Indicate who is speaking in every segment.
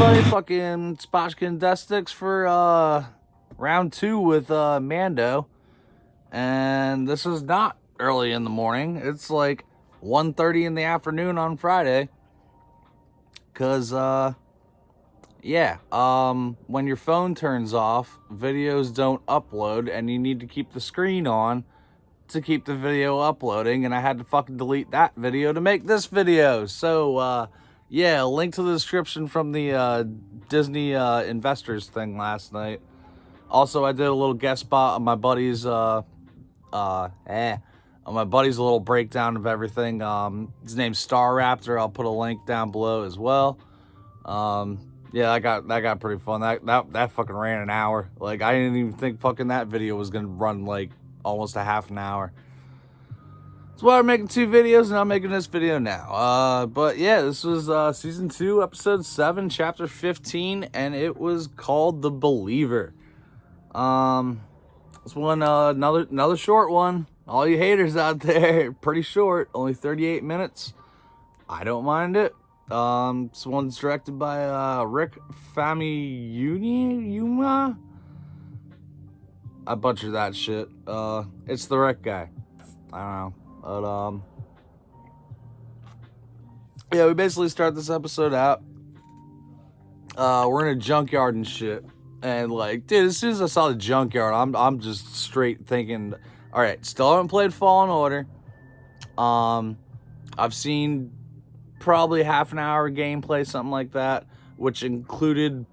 Speaker 1: everybody. Fucking SPOTCHKA and Death Sticks for round 2 with Mando. And this is not early in the morning. It's like 1:30 in the afternoon on Friday. Cause when your phone turns off, videos don't upload, and you need to keep the screen on to keep the video uploading, and I had to fucking delete that video to make this video. So link to the description from the Disney investors thing last night. Also, I did a little guest spot on my buddy's little breakdown of everything. His name's Starapter. I'll put a link down below as well. That got pretty fun. That fucking ran an hour. Like, I didn't even think fucking that video was gonna run like almost a half an hour. That's why I'm making 2 videos, and I'm making this video now. But yeah, this was season 2, episode 7, chapter 15, and it was called The Believer. This one, another short one. All you haters out there, pretty short, only 38 minutes. I don't mind it. This one's directed by Rick Famuyiwa. I butchered that shit. It's the Rick guy. I don't know. But we basically start this episode out. We're in a junkyard and shit. And like, dude, as soon as I saw the junkyard, I'm just straight thinking, all right, still haven't played Fallen Order. I've seen probably half an hour of gameplay, something like that, which included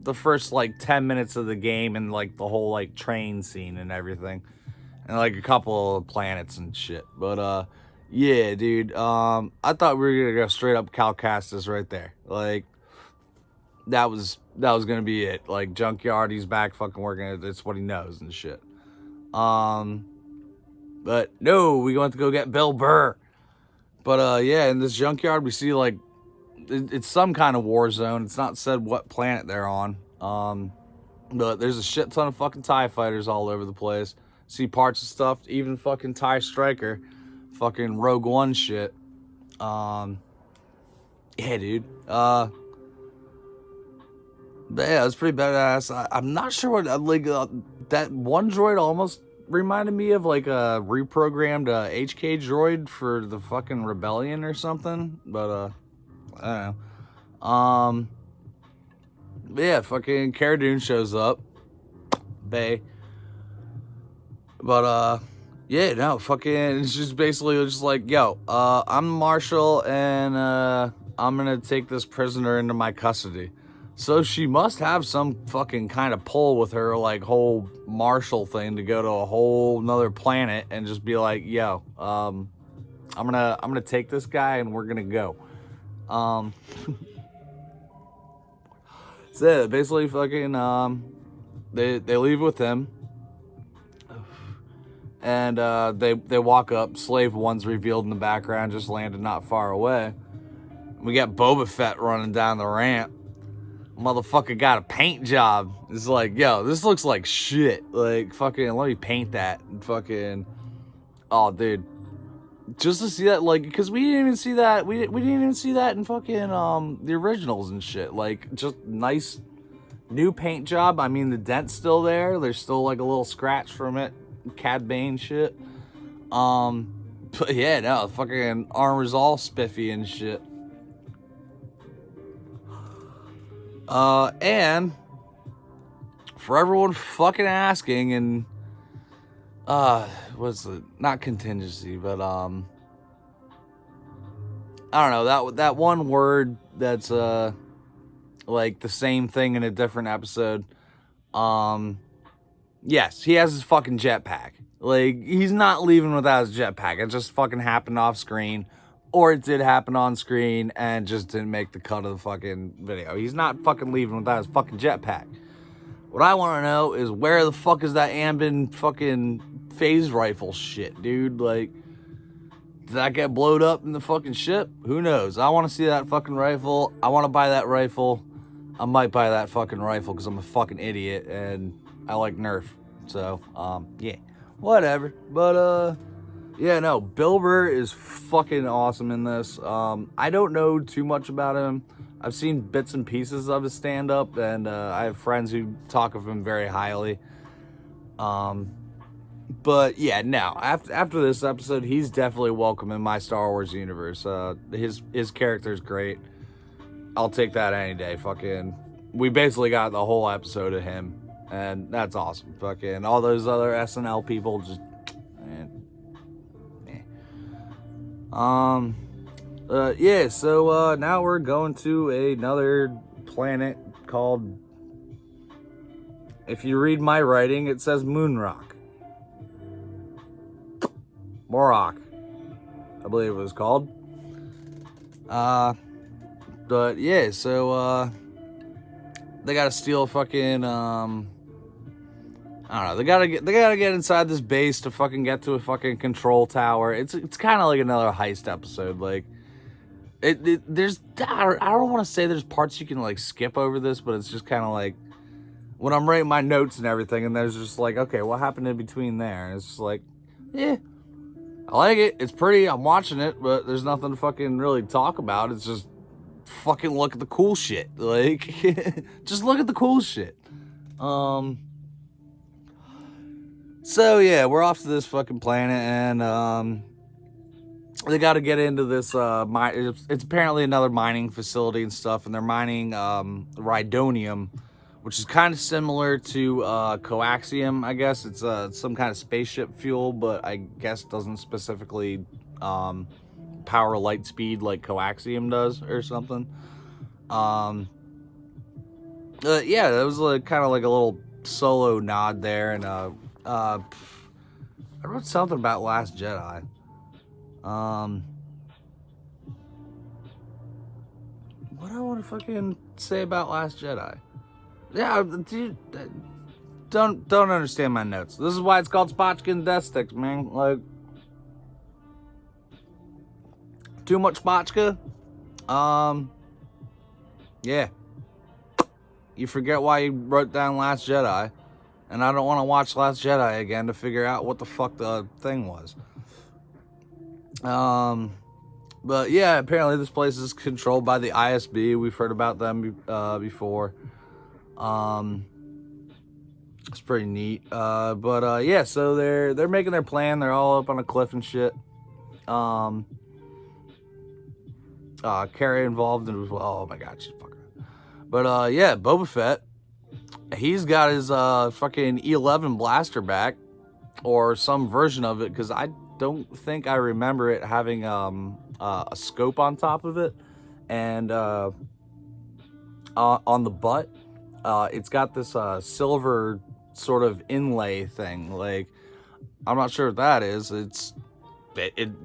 Speaker 1: the first like 10 minutes of the game and like the whole like train scene and everything, and like a couple of planets and shit. But yeah, dude, I thought we were gonna go straight up Calcastus right there. Like, that was gonna be it. Like, junkyard, he's back fucking working. It's what he knows and shit. But no, we want to go get Bill Burr. But in this junkyard we see like it's some kind of war zone. It's not said what planet they're on. But there's a shit ton of fucking TIE fighters all over the place. See parts of stuff, even fucking TIE Striker, fucking Rogue One shit. Yeah, dude. But yeah, it's pretty badass. I'm not sure what that one droid almost reminded me of like a reprogrammed HK droid for the fucking rebellion or something. But I don't know. But yeah, fucking Cara Dune shows up. Bay. But fucking it's just basically just like, yo, I'm the marshal, and I'm gonna take this prisoner into my custody. So she must have some fucking kind of pull with her like whole marshal thing to go to a whole nother planet and just be like, yo, I'm gonna take this guy and we're gonna go. So basically fucking they leave with him, and they walk up. Slave 1's revealed in the background, just landed not far away. We got Boba Fett running down the ramp. Motherfucker got a paint job. It's like, yo, this looks like shit. Like, fucking, let me paint that. And fucking, oh, dude. Just to see that, like, because we didn't even see that. We didn't even see that in fucking the originals and shit. Like, just nice new paint job. I mean, the dent's still there. There's still like a little scratch from it. Cad Bane shit. But yeah, no, fucking armor's all spiffy and shit. And for everyone fucking asking, and what's it? Not contingency, but I don't know, that one word that's like the same thing in a different episode. Yes, he has his fucking jetpack. Like, he's not leaving without his jetpack. It just fucking happened off screen. Or it did happen on screen and just didn't make the cut of the fucking video. He's not fucking leaving without his fucking jetpack. What I want to know is, where the fuck is that Ambin fucking phase rifle shit, dude? Like, did that get blowed up in the fucking ship? Who knows? I want to see that fucking rifle. I want to buy that rifle. I might buy that fucking rifle because I'm a fucking idiot and I like Nerf. So, yeah. Whatever. But, yeah, no, Bill Burr is fucking awesome in this. I don't know too much about him. I've seen bits and pieces of his stand-up, and I have friends who talk of him very highly. But yeah, no. After this episode, he's definitely welcome in my Star Wars universe. His character's great. I'll take that any day. Fucking, we basically got the whole episode of him, and that's awesome. Fucking all those other SNL people just, yeah. So now we're going to another planet called. If you read my writing, it says Moonrock. Morok, I believe it was called. But yeah, so they gotta steal fucking I don't know. They gotta get inside this base to fucking get to a fucking control tower. It's kind of like another heist episode. Like there's I don't want to say there's parts you can like skip over this, but it's just kind of like when I'm writing my notes and everything, and there's just like, okay, what happened in between there? And it's just like, yeah. I like it. It's pretty. I'm watching it, but there's nothing to fucking really talk about. It's just fucking look at the cool shit. Like, just look at the cool shit. So yeah, we're off to this fucking planet, and they got to get into this. It's apparently another mining facility and stuff, and they're mining rhydonium, which is kind of similar to coaxium, I guess. It's some kind of spaceship fuel, but I guess doesn't specifically power light speed like coaxium does or something. Yeah, that was kind of like a little solo nod there, and I wrote something about Last Jedi. What do I want to fucking say about Last Jedi? Yeah, dude, don't understand my notes. This is why it's called SPOTCHKA and Death Sticks, man. Like, too much SPOTCHKA. Yeah. You forget why you wrote down Last Jedi, and I don't want to watch Last Jedi again to figure out what the fuck the thing was. But yeah, apparently this place is controlled by the ISB. We've heard about them before. It's pretty neat. Yeah, so they're making their plan. They're all up on a cliff and shit. Carrie involved in it as well. Oh my god, she's fucking. But yeah, Boba Fett, he's got his fucking E11 blaster back, or some version of it, because I don't think I remember it having a scope on top of it, and on the butt. It's got this silver sort of inlay thing. Like, I'm not sure what that is. It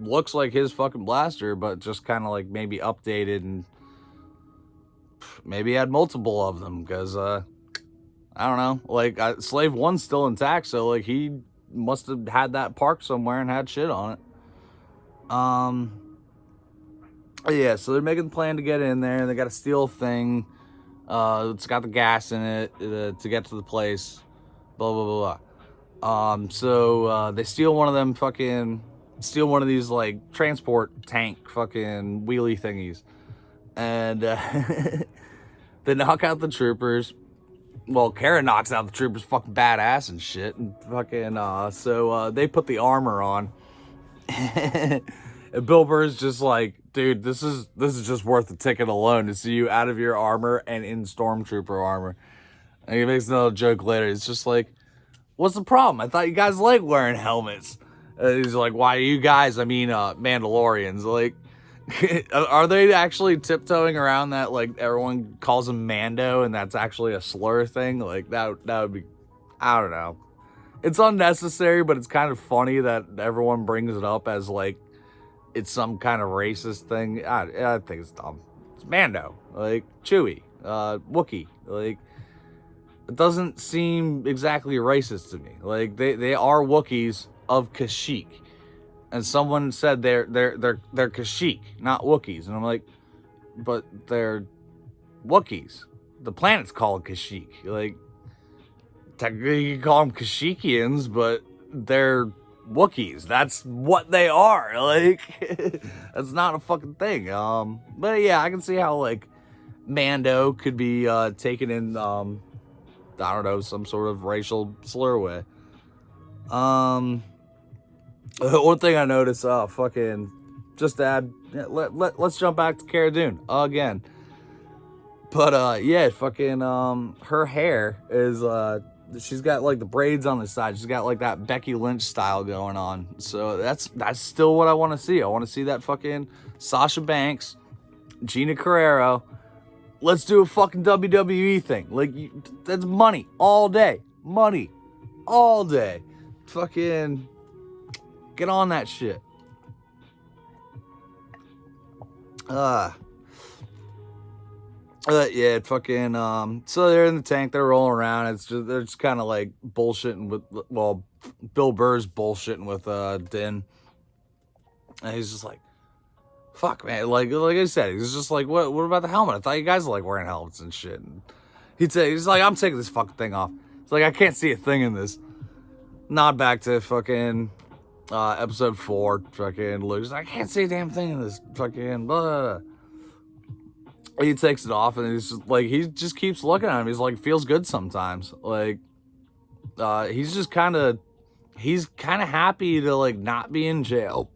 Speaker 1: looks like his fucking blaster, but just kind of like maybe updated, and maybe had multiple of them, because I don't know. Like, Slave 1's still intact, so like he must have had that parked somewhere and had shit on it. Yeah, so they're making the plan to get in there. They got to steal a thing. It's got the gas in it to get to the place. Blah blah blah. So they steal one of them steal one of these like transport tank fucking wheelie thingies, and they knock out the troopers. Well, Kara knocks out the troopers, fucking badass and shit, and fucking so they put the armor on. And Bill Burr's just like, dude, this is just worth the ticket alone to see you out of your armor and in stormtrooper armor. And he makes another joke later. It's just like, what's the problem? I thought you guys like wearing helmets. And he's like, why you guys? I mean, Mandalorians. Like, are they actually tiptoeing around that? Like, everyone calls him Mando, and that's actually a slur thing. Like, that would be, I don't know. It's unnecessary, but it's kind of funny that everyone brings it up as like it's some kind of racist thing. I think it's dumb. It's Mando, like Chewie, Wookiee. Like, it doesn't seem exactly racist to me. Like, they are Wookiees of Kashyyyk, and someone said they're Kashyyyk, not Wookiees, and I'm like, but they're Wookiees. The planet's called Kashyyyk. Like, technically you can call them Kashyykians, but they're Wookiees. That's what they are. Like, that's not a fucking thing. But yeah, I can see how like Mando could be taken in, I don't know, some sort of racial slur way. One thing I noticed, fucking, just to add, let's jump back to Cara Dune again. But yeah, fucking, her hair is, she's got like the braids on the side. She's got like that Becky Lynch style going on. So that's still what I want to see. I want to see that fucking Sasha Banks, Gina Carrero. Let's do a fucking WWE thing. Like, that's money all day. Money all day. Fucking get on that shit. Yeah, fucking, so they're in the tank, they're rolling around, they're just kind of like bullshitting with, well, Bill Burr's bullshitting with, Din, and he's just like, fuck, man, like I said, he's just like, what about the helmet? I thought you guys were, like, wearing helmets and shit, and he's like, I'm taking this fucking thing off. It's like, I can't see a thing in this. Nod back to fucking, episode 4, fucking Luke's like, I can't see a damn thing in this, fucking, blah, blah, blah. He takes it off and he's just like, he just keeps looking at him. He's like, feels good sometimes. Like, he's kind of happy to like not be in jail,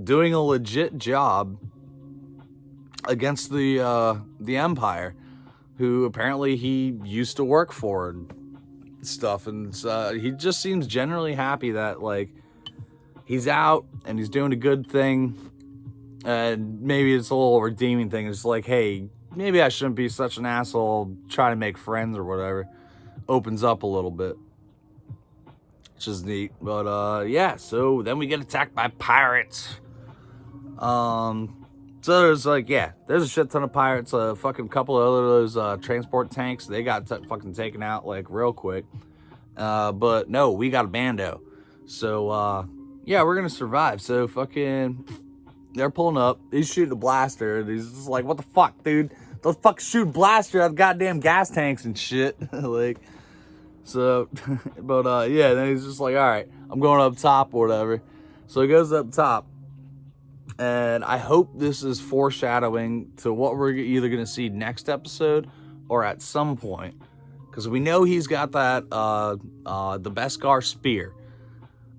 Speaker 1: doing a legit job against the Empire, who apparently he used to work for and stuff. And he just seems generally happy that like he's out and he's doing a good thing. And maybe it's a little redeeming thing. It's like, hey, maybe I shouldn't be such an asshole, try to make friends or whatever. Opens up a little bit, which is neat. But yeah, so then we get attacked by pirates. So there's like, yeah, there's a shit ton of pirates. A fucking couple of those transport tanks, they got fucking taken out like real quick. But no, we got a Mando. So yeah, we're gonna survive. So fucking, they're pulling up. He's shooting a blaster. And he's just like, what the fuck, dude? Those fuck shoot a blaster out of goddamn gas tanks and shit. Like, so, but yeah, then he's just like, all right, I'm going up top or whatever. So he goes up top. And I hope this is foreshadowing to what we're either going to see next episode or at some point. Because we know he's got that, the Beskar spear.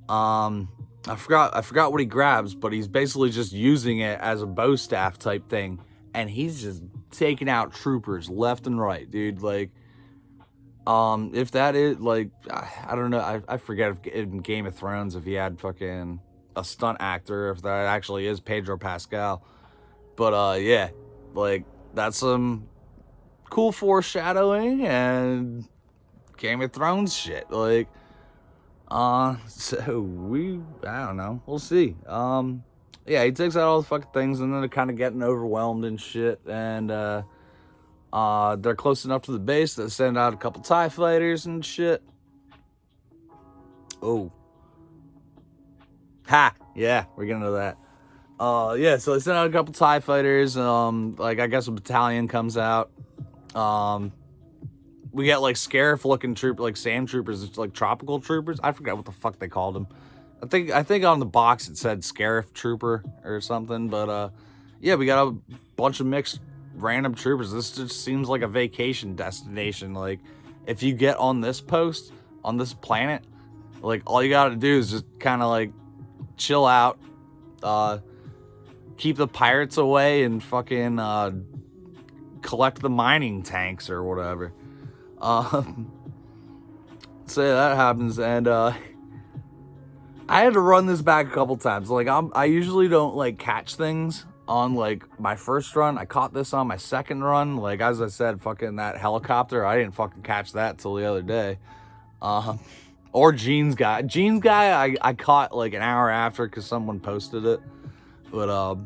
Speaker 1: I forgot what he grabs, but he's basically just using it as a bow staff type thing. And he's just taking out troopers left and right, dude. Like, if that is, like, I don't know. I forget if in Game of Thrones, if he had fucking a stunt actor, if that actually is Pedro Pascal. But, yeah, like, that's some cool foreshadowing and Game of Thrones shit. Like, so I don't know. We'll see. Yeah, he takes out all the fucking things and then they're kind of getting overwhelmed and shit. And, they're close enough to the base that send out a couple TIE fighters and shit. Oh. Ha! Yeah, we're getting to that. Yeah, so they send out a couple TIE fighters. Like, I guess a battalion comes out. We get, like, Scarif-looking troopers, like, sand troopers, like, tropical troopers. I forgot what the fuck they called them. I think on the box it said Scarif Trooper or something. But, yeah, we got a bunch of mixed random troopers. This just seems like a vacation destination. Like, if you get on this post, on this planet, like, all you gotta do is just kind of, like, chill out, keep the pirates away, and fucking, collect the mining tanks or whatever. So that happens, and I had to run this back a couple times. Like, I usually don't like catch things on like my first run. I caught this on my second run. Like, as I said, fucking that helicopter, I didn't fucking catch that till the other day. Or Gene's guy. I caught like an hour after because someone posted it. But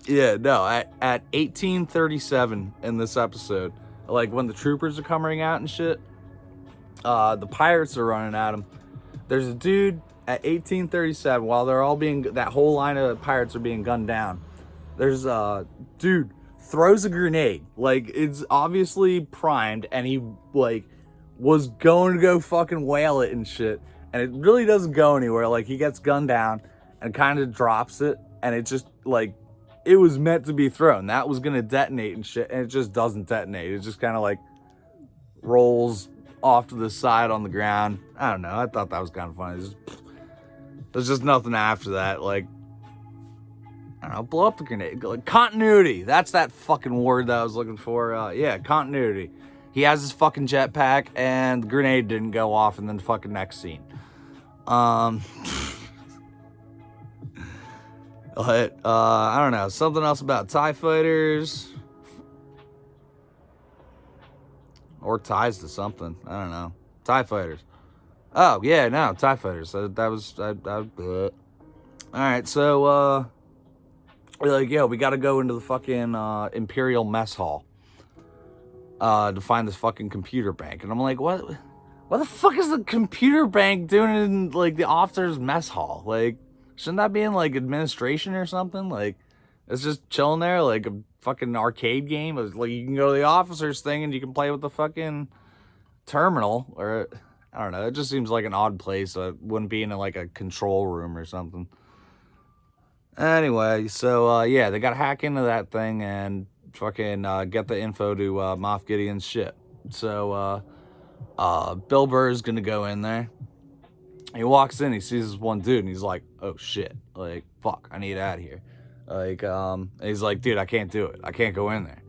Speaker 1: yeah, no, at 1837 in this episode, like when the troopers are coming out and shit, the pirates are running at him. There's a dude at 1837 while they're all being, that whole line of pirates are being gunned down. There's a dude throws a grenade, like it's obviously primed, and he like was going to go fucking whale it and shit, and it really doesn't go anywhere. Like, he gets gunned down and kind of drops it, and it just like it was meant to be thrown. That was gonna detonate and shit, and it just doesn't detonate. It just kind of like rolls off to the side on the ground. I don't know. I thought that was kind of funny. There's just nothing after that. Like, I don't know, blow up the grenade. Like, continuity. That's that fucking word that I was looking for. Yeah, continuity. He has his fucking jetpack, and the grenade didn't go off, and then fucking next scene. But, I don't know. Something else about TIE fighters. Or ties to something. I don't know. TIE fighters. Oh, yeah, no, TIE fighters. Alright, so, we're like, yo, we gotta go into the fucking Imperial Mess Hall to find this fucking computer bank. And I'm like, what the fuck is the computer bank doing in, like, the officers' mess hall? Like, shouldn't that be in, like, administration or something? Like, it's just chilling there, like a fucking arcade game. It's like, you can go to the officers thing and you can play with the fucking terminal. Or, I don't know, it just seems like an odd place. So it wouldn't be in, like, a control room or something. Anyway, so, yeah, they gotta hack into that thing and fucking get the info to Moff Gideon's ship. So, Bill Burr is gonna go in there. He walks in, he sees this one dude, and he's like, oh shit, like, fuck, I need out of here. Like, he's like, dude, I can't do it. I can't go in there.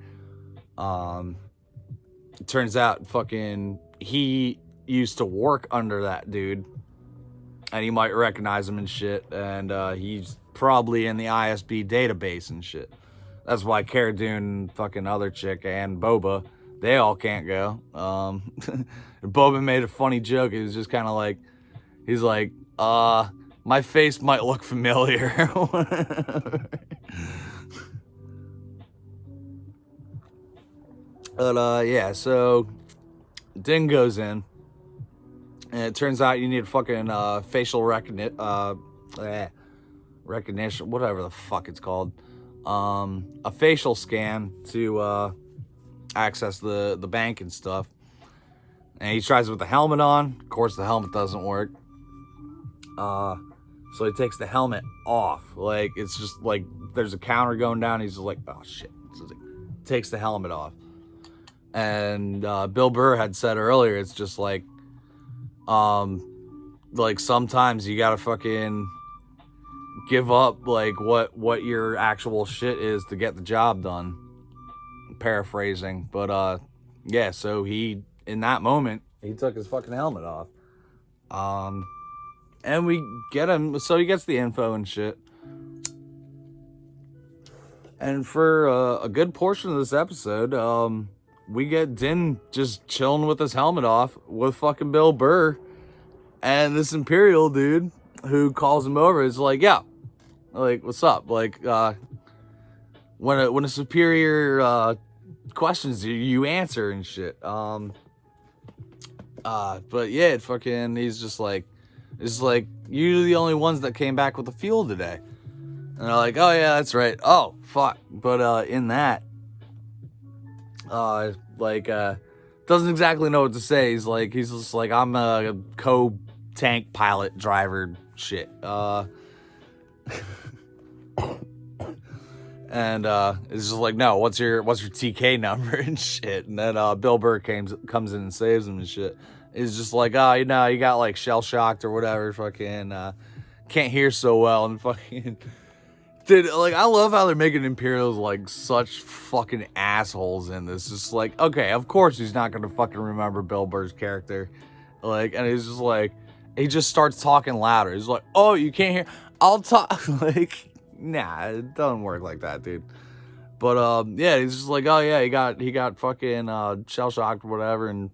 Speaker 1: It turns out fucking he used to work under that dude, and he might recognize him and shit, and he's probably in the ISB database and shit. That's why Cara Dune, fucking other chick, and Boba, they all can't go. Boba made a funny joke. He was just kind of like, he's like, my face might look familiar. But, yeah, so Din goes in, and it turns out you need fucking facial recognition, whatever the fuck it's called. A facial scan to access the bank and stuff. And he tries it with the helmet on. Of course, the helmet doesn't work. So he takes the helmet off. Like, it's just like there's a counter going down. He's just like, oh shit. So he takes the helmet off. And Bill Burr had said earlier, it's just like sometimes you gotta fucking give up like what your actual shit is to get the job done. Paraphrasing, but yeah, so he, in that moment, he took his fucking helmet off. And we get him, so he gets the info and shit. And for a good portion of this episode, we get Din just chilling with his helmet off with fucking Bill Burr. And this Imperial dude who calls him over is like, yeah, like, what's up? Like, when a superior questions you, you answer and shit. But yeah, it fucking, he's just like, it's like, you're the only ones that came back with the fuel today. And they're like, oh yeah, that's right. Oh, fuck. But in that, doesn't exactly know what to say. He's just like, I'm a co-tank pilot driver shit. And it's just like, no, what's your TK number and shit. And then Bill Burr comes in and saves him and shit. It's just like, oh, you know, you got like shell shocked or whatever, fucking can't hear so well, and fucking dude, like, I love how they're making Imperials like such fucking assholes in this. Just like, okay, of course he's not gonna fucking remember Bill Burr's character. Like, and he's just like, he just starts talking louder. He's like, oh, you can't hear, I'll talk. Like, nah, it doesn't work like that, dude. But yeah, he's just like, oh yeah, he got fucking shell shocked or whatever, and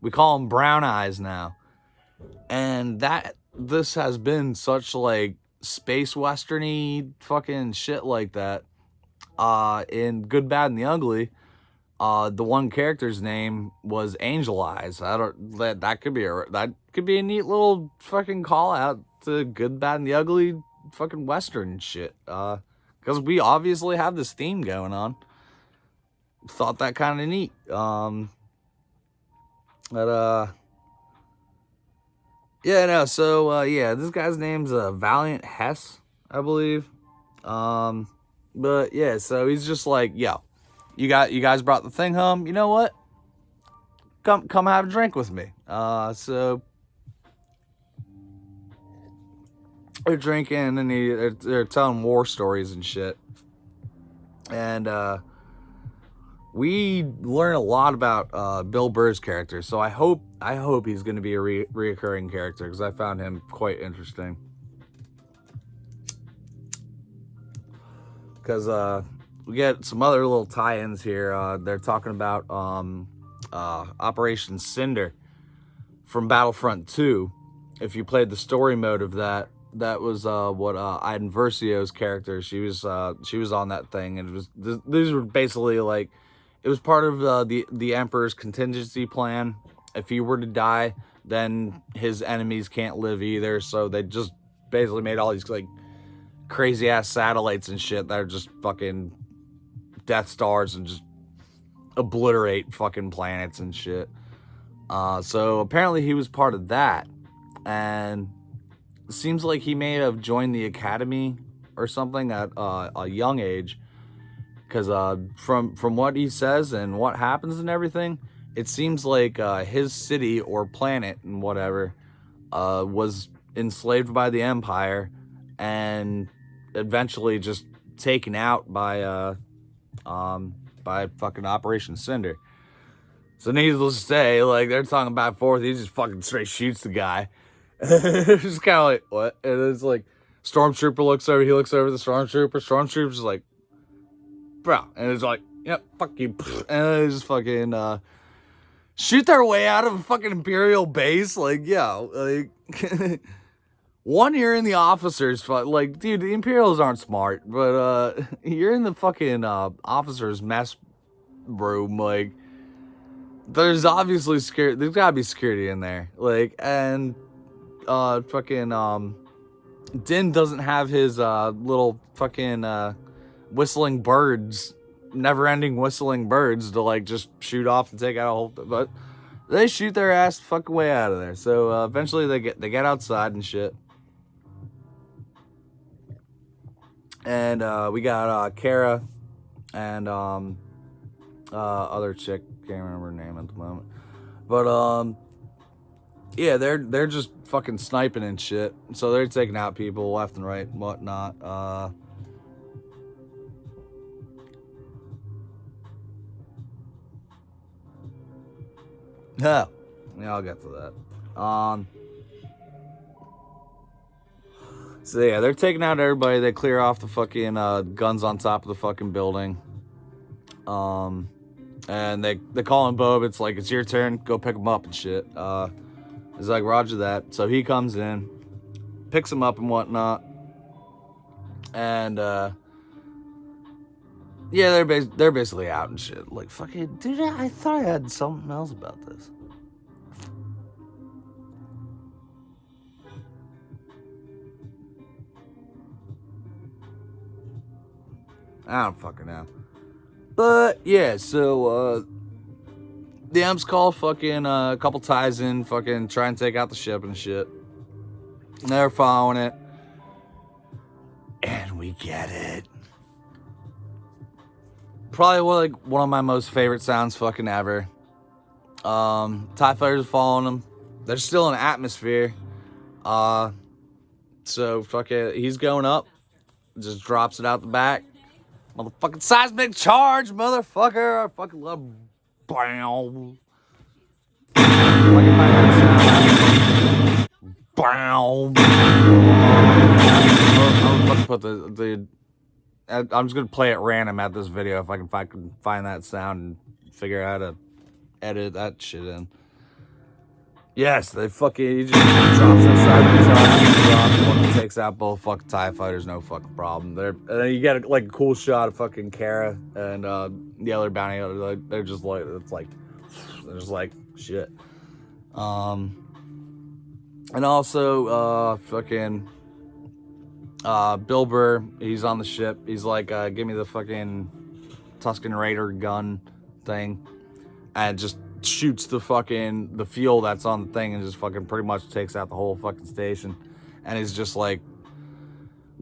Speaker 1: we call him Brown Eyes now. And this has been such like space western-y fucking shit like that. In Good, Bad, and the Ugly, the one character's name was Angel Eyes. That could be a neat little fucking call out to Good, Bad, and the Ugly fucking western shit. Because we obviously have this theme going on. Thought that kind of neat. Yeah, no, so, yeah, this guy's name's Valiant Hess, I believe. But yeah, so he's just like, yo, you guys brought the thing home. You know what? Come have a drink with me. So they're drinking and they're telling war stories and shit. And we learn a lot about Bill Burr's character. So I hope he's going to be a reoccurring character, because I found him quite interesting. Because we get some other little tie-ins here. They're talking about Operation Cinder from Battlefront 2. If you played the story mode of that, that was what Iden Versio's character. She was on that thing, and it was these were basically like, it was part of the Emperor's contingency plan. If he were to die, then his enemies can't live either. So they just basically made all these like crazy ass satellites and shit that are just fucking Death Stars and just obliterate fucking planets and shit. So apparently he was part of that, and it seems like he may have joined the academy or something at a young age, because from what he says and what happens and everything, it seems like his city or planet and whatever was enslaved by the Empire and eventually just taken out by fucking Operation Cinder. So needless to say, like, they're talking back and forth, he just fucking straight shoots the guy. It's just kind of like, what? And it's like, Stormtrooper looks over, he looks over the Stormtrooper's just like, bro. And it's like, yep, fuck you. And they just fucking shoot their way out of a fucking Imperial base. Like, yeah, like, one, you're in the officers, like, dude, the Imperials aren't smart, but you're in the fucking officers mess room. Like, there's obviously there's gotta be security in there. Like, and fucking Din doesn't have his little fucking whistling birds, never-ending whistling birds to like just shoot off and take out a whole. But they shoot their ass fucking way out of there. So eventually they get outside and shit. And we got Kara and other chick, can't remember her name at the moment. But yeah, they're just fucking sniping and shit. So they're taking out people left and right and whatnot. Yeah, I'll get to that. So yeah, they're taking out everybody. They clear off the fucking guns on top of the fucking building. And they call him Bob. It's like, it's your turn. Go pick him up and shit. He's like, roger that. So he comes in, picks him up and whatnot. And yeah, they're basically out and shit. Like, fucking, dude, I thought I had something else about this. I don't fucking know. But yeah, so the Emps call fucking a couple ties in, fucking try and take out the ship and shit. And they're following it. And we get it. Probably one of my most favorite sounds fucking ever. TIE fighters are following them. They're still in atmosphere. So fuck it, he's going up. Just drops it out the back. Motherfucking seismic charge, motherfucker. I fucking love BAM. BAM. I'm gonna put I'm just gonna play it random at this video if I can find that sound and figure out how to edit that shit in. Yes, he just drops that seismic charge, takes out both fucking TIE fighters, no fucking problem. And then you get like a cool shot of fucking Kara and the other bounty hunter. They're just like, they're just like shit. And also fucking Bill Burr, he's on the ship. He's like, give me the fucking Tusken Raider gun thing, and just shoots the fuel that's on the thing and just fucking pretty much takes out the whole fucking station. And he's just like,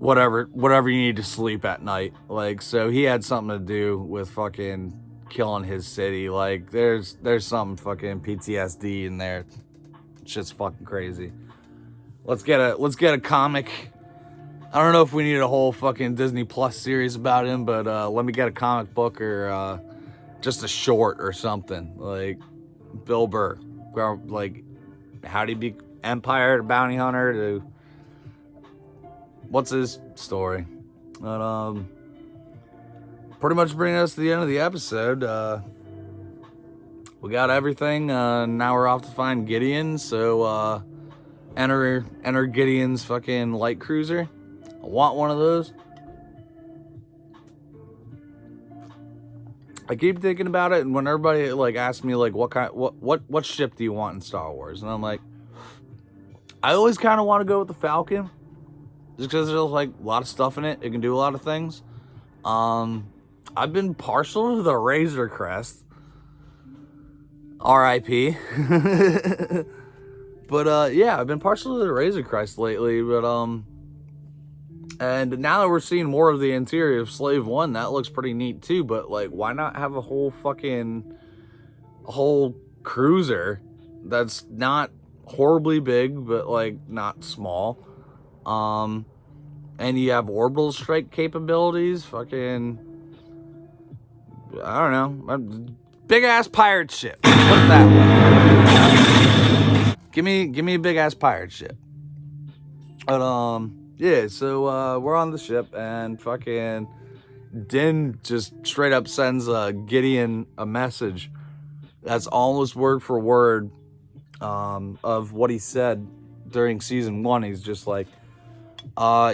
Speaker 1: whatever you need to sleep at night. Like, so he had something to do with fucking killing his city. Like, there's some fucking PTSD in there. Shit's fucking crazy. Let's get a comic. I don't know if we need a whole fucking Disney Plus series about him, but let me get a comic book or just a short or something. Like Bill Burr, like how'd he be Empire to bounty hunter to what's his story? But pretty much bringing us to the end of the episode. We got everything. Now we're off to find Gideon. So enter Gideon's fucking light cruiser. I want one of those. I keep thinking about it, and when everybody like asks me like what ship do you want in Star Wars, and I'm like, I always kind of want to go with the Falcon, just because there's like a lot of stuff in it. It can do a lot of things. I've been partial to the Razor Crest. R.I.P. But yeah, I've been partial to the Razor Crest lately. But and now that we're seeing more of the interior of Slave One, that looks pretty neat too. But like, why not have a whole cruiser that's not horribly big, but like not small. And you have orbital strike capabilities. Fucking, I don't know, big ass pirate ship. Put it that way. Give me a big ass pirate ship. But yeah, so we're on the ship, and fucking Din just straight up sends Gideon a message that's almost word for word of what he said during season 1. He's just like,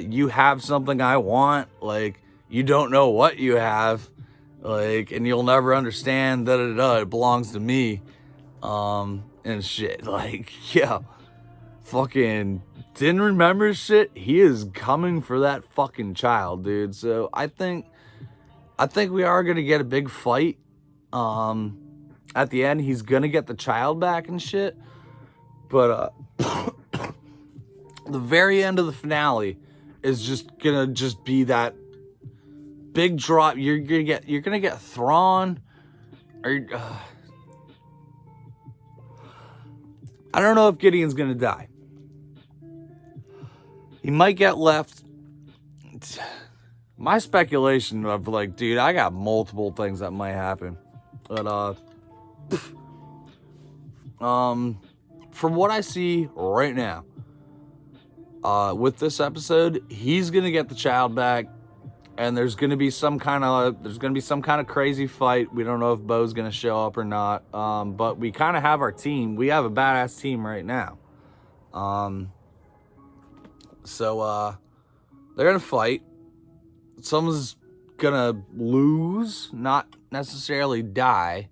Speaker 1: you have something I want, like, you don't know what you have, like, and you'll never understand, it belongs to me, and shit. Like, yeah, fucking didn't remember shit. He is coming for that fucking child, dude. So I think we are gonna get a big fight. At the end, he's gonna get the child back and shit. But the very end of the finale is just gonna be that big drop. You're gonna get Thrawn, or I don't know if Gideon's gonna die. He might get left. My speculation of like, dude, I got multiple things that might happen, but from what I see right now, with this episode, he's gonna get the child back, and there's gonna be some kind of crazy fight. We don't know if Bo's gonna show up or not, but we kind of have our team. We have a badass team right now. So they're gonna fight. Someone's gonna lose, not necessarily die,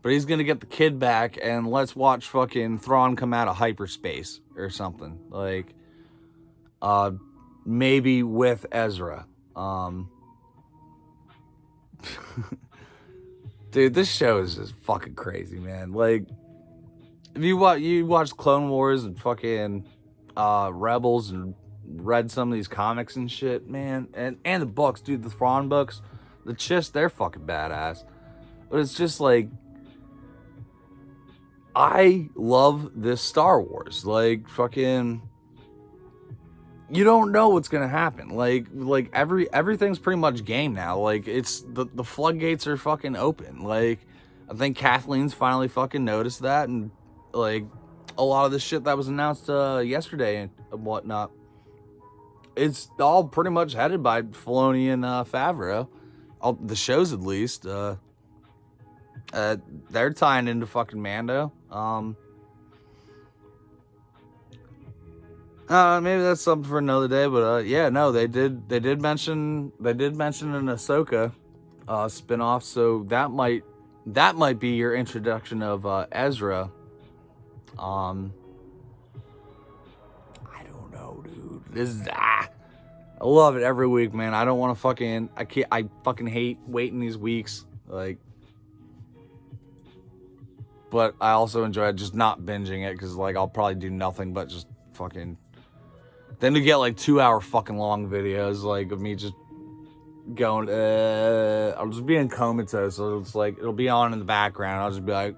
Speaker 1: but he's gonna get the kid back, and let's watch fucking Thrawn come out of hyperspace or something. Like, maybe with Ezra. Dude, this show is just fucking crazy, man. Like, if you watch Clone Wars and fucking Rebels and read some of these comics and shit, man, and the books, dude, the Thrawn books, the Chiss, they're fucking badass. But it's just like, I love this Star Wars. Like, fucking, you don't know what's gonna happen. Like everything's pretty much game now. Like, it's the floodgates are fucking open. Like, I think Kathleen's finally fucking noticed that, and like a lot of the shit that was announced yesterday and whatnot, it's all pretty much headed by Filoni and Favreau. The shows, at least. They're tying into fucking Mando. Maybe that's something for another day. But yeah, no, they did mention an Ahsoka spinoff. So that might be your introduction of Ezra. I don't know, dude. I love it every week, man. I don't want to fucking, I fucking hate waiting these weeks, like, but I also enjoy just not binging it, because like I'll probably do nothing but just fucking Then you get like 2-hour fucking long videos like of me just going, I'll just be in comatose. So it's like, it'll be on in the background. I'll just be like,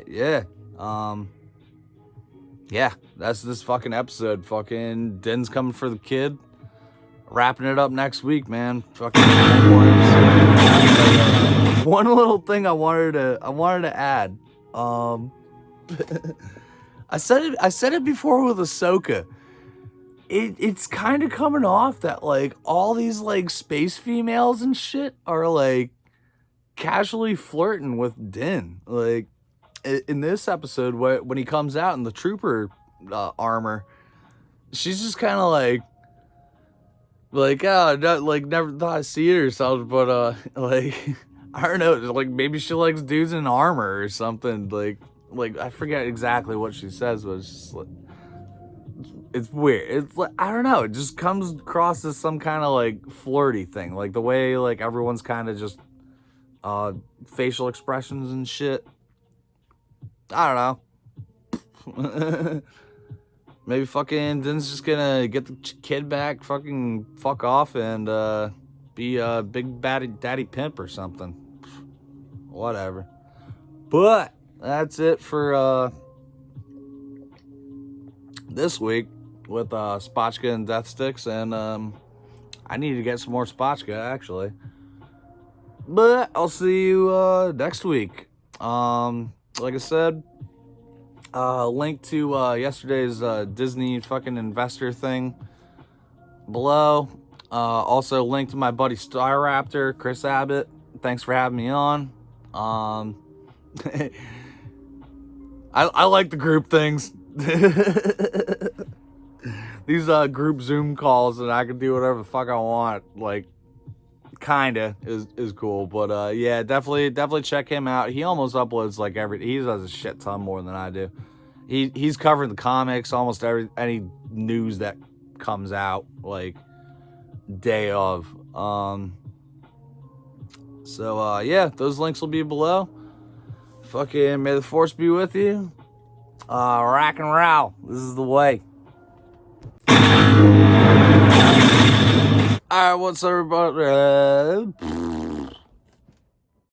Speaker 1: yeah. Yeah, that's this fucking episode. Fucking Din's coming for the kid. Wrapping it up next week, man. Fucking one more episode. One little thing I wanted to add. I said it before with Ahsoka. It's kind of coming off that like all these like space females and shit are like casually flirting with Din. Like in this episode, when he comes out in the trooper armor, she's just kind of like, oh, never thought I'd see it or something, but like, I don't know, like maybe she likes dudes in armor or something. Like I forget exactly what she says, but it's just like, it's weird. It's like, I don't know, it just comes across as some kind of like flirty thing, like the way like everyone's kind of just facial expressions and shit. I don't know. Maybe fucking Din's just gonna get the kid back, fucking fuck off, and be a big daddy pimp or something. Whatever. But that's it for this week with SPOTCHKA and Death Sticks, and I need to get some more SPOTCHKA actually. But I'll see you next week. Like I said, link to yesterday's Disney fucking investor thing below. Also link to my buddy Starapter, Chris Abbott. Thanks for having me on. I like the group things. These group Zoom calls and I can do whatever the fuck I want, like, kinda is cool. But yeah, definitely check him out. He almost uploads like he does a shit ton more than I do. He's covering the comics, almost any news that comes out like day of. So yeah, those links will be below. Fucking may the force be with you. Rock and roll. This is the way. Alright, what's everybody?